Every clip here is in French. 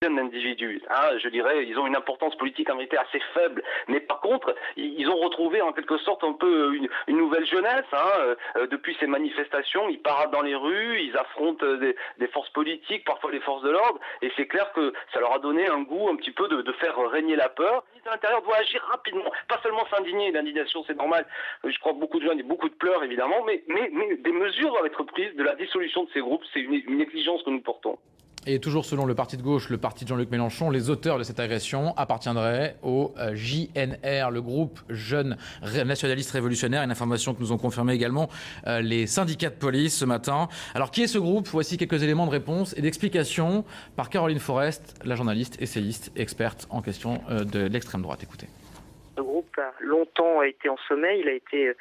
d'individus. Hein, je dirais, ils ont une importance politique en vérité assez faible, mais par contre, ils ont retrouvé en quelque sorte un peu une nouvelle jeunesse. Hein, depuis ces manifestations, ils paradent dans les rues, ils affrontent des forces politiques, parfois les forces de l'ordre, et c'est clair que ça leur a donné un goût un petit peu de faire régner la peur. Le ministre de l'Intérieur doit agir rapidement, pas seulement s'indigner, l'indignation c'est normal, je crois que beaucoup de jeunes et beaucoup de pleurs évidemment, mais des mesures doivent être prises de la dissolution de ces groupes, c'est une exigence que nous portons. Et toujours selon le parti de gauche, le parti de Jean-Luc Mélenchon, les auteurs de cette agression appartiendraient au JNR, le groupe Jeunes Nationalistes Révolutionnaires, une information que nous ont confirmé également les syndicats de police ce matin. Alors qui est ce groupe? Voici quelques éléments de réponse et d'explication par Caroline Forest, la journaliste, essayiste, experte en question de l'extrême droite. Écoutez. Ce groupe a longtemps été en sommeil, il a été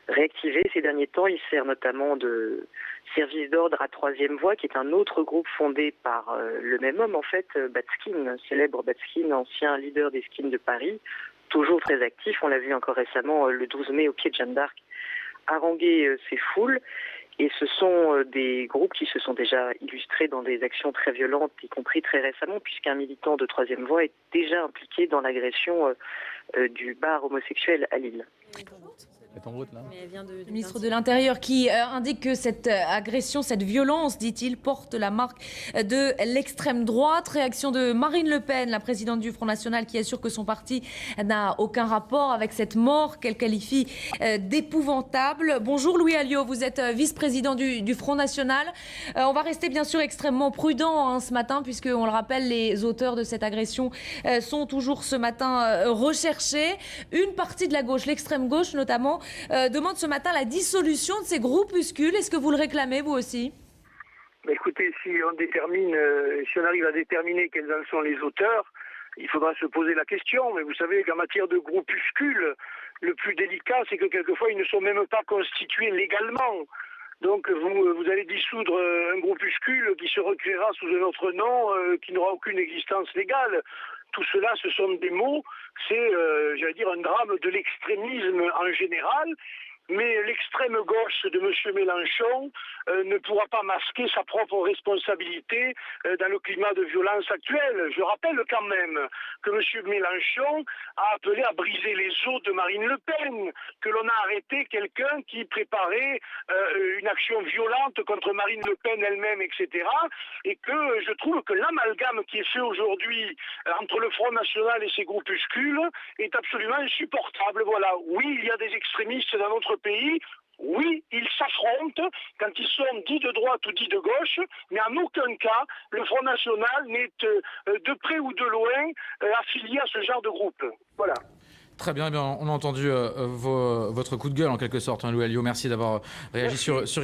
réactivé ces derniers temps, il sert notamment de service d'ordre à Troisième Voie, qui est un autre groupe fondé par le même homme en fait, Batskin, célèbre Batskin, ancien leader des skins de Paris, toujours très actif, on l'a vu encore récemment le 12 mai au pied de Jeanne d'Arc, haranguer ces foules. Et ce sont des groupes qui se sont déjà illustrés dans des actions très violentes, y compris très récemment, puisqu'un militant de Troisième Voie est déjà impliqué dans l'agression du bar homosexuel à Lille. Le ministre de l'Intérieur qui indique que cette agression, cette violence, dit-il, porte la marque de l'extrême droite. Réaction de Marine Le Pen, la présidente du Front National, qui assure que son parti n'a aucun rapport avec cette mort qu'elle qualifie d'épouvantable. Bonjour Louis Alliot, vous êtes vice-président du Front National. On va rester bien sûr extrêmement prudent ce matin, puisque on le rappelle, les auteurs de cette agression sont toujours ce matin recherchés. Une partie de la gauche, l'extrême gauche notamment, demande ce matin la dissolution de ces groupuscules. Est-ce que vous le réclamez, vous aussi? Écoutez, si on arrive à déterminer quels en sont les auteurs, il faudra se poser la question. Mais vous savez qu'en matière de groupuscules, le plus délicat, c'est que quelquefois, ils ne sont même pas constitués légalement. Donc vous allez dissoudre un groupuscule qui se recréera sous un autre nom, qui n'aura aucune existence légale. Tout cela, ce sont des mots, c'est, j'allais dire, un drame de l'extrémisme en général. Mais l'extrême gauche de M. Mélenchon ne pourra pas masquer sa propre responsabilité dans le climat de violence actuel. Je rappelle quand même que M. Mélenchon a appelé à briser les os de Marine Le Pen, que l'on a arrêté quelqu'un qui préparait une action violente contre Marine Le Pen elle-même, etc. Et que je trouve que l'amalgame qui est fait aujourd'hui entre le Front National et ses groupuscules est absolument insupportable. Voilà, oui, il y a des extrémistes dans notre pays, oui, ils s'affrontent quand ils sont dits de droite ou dits de gauche, mais en aucun cas, le Front National n'est de près ou de loin affilié à ce genre de groupe. Voilà. Très bien, on a entendu votre coup de gueule en quelque sorte, Louis Alliot. Merci d'avoir réagi sur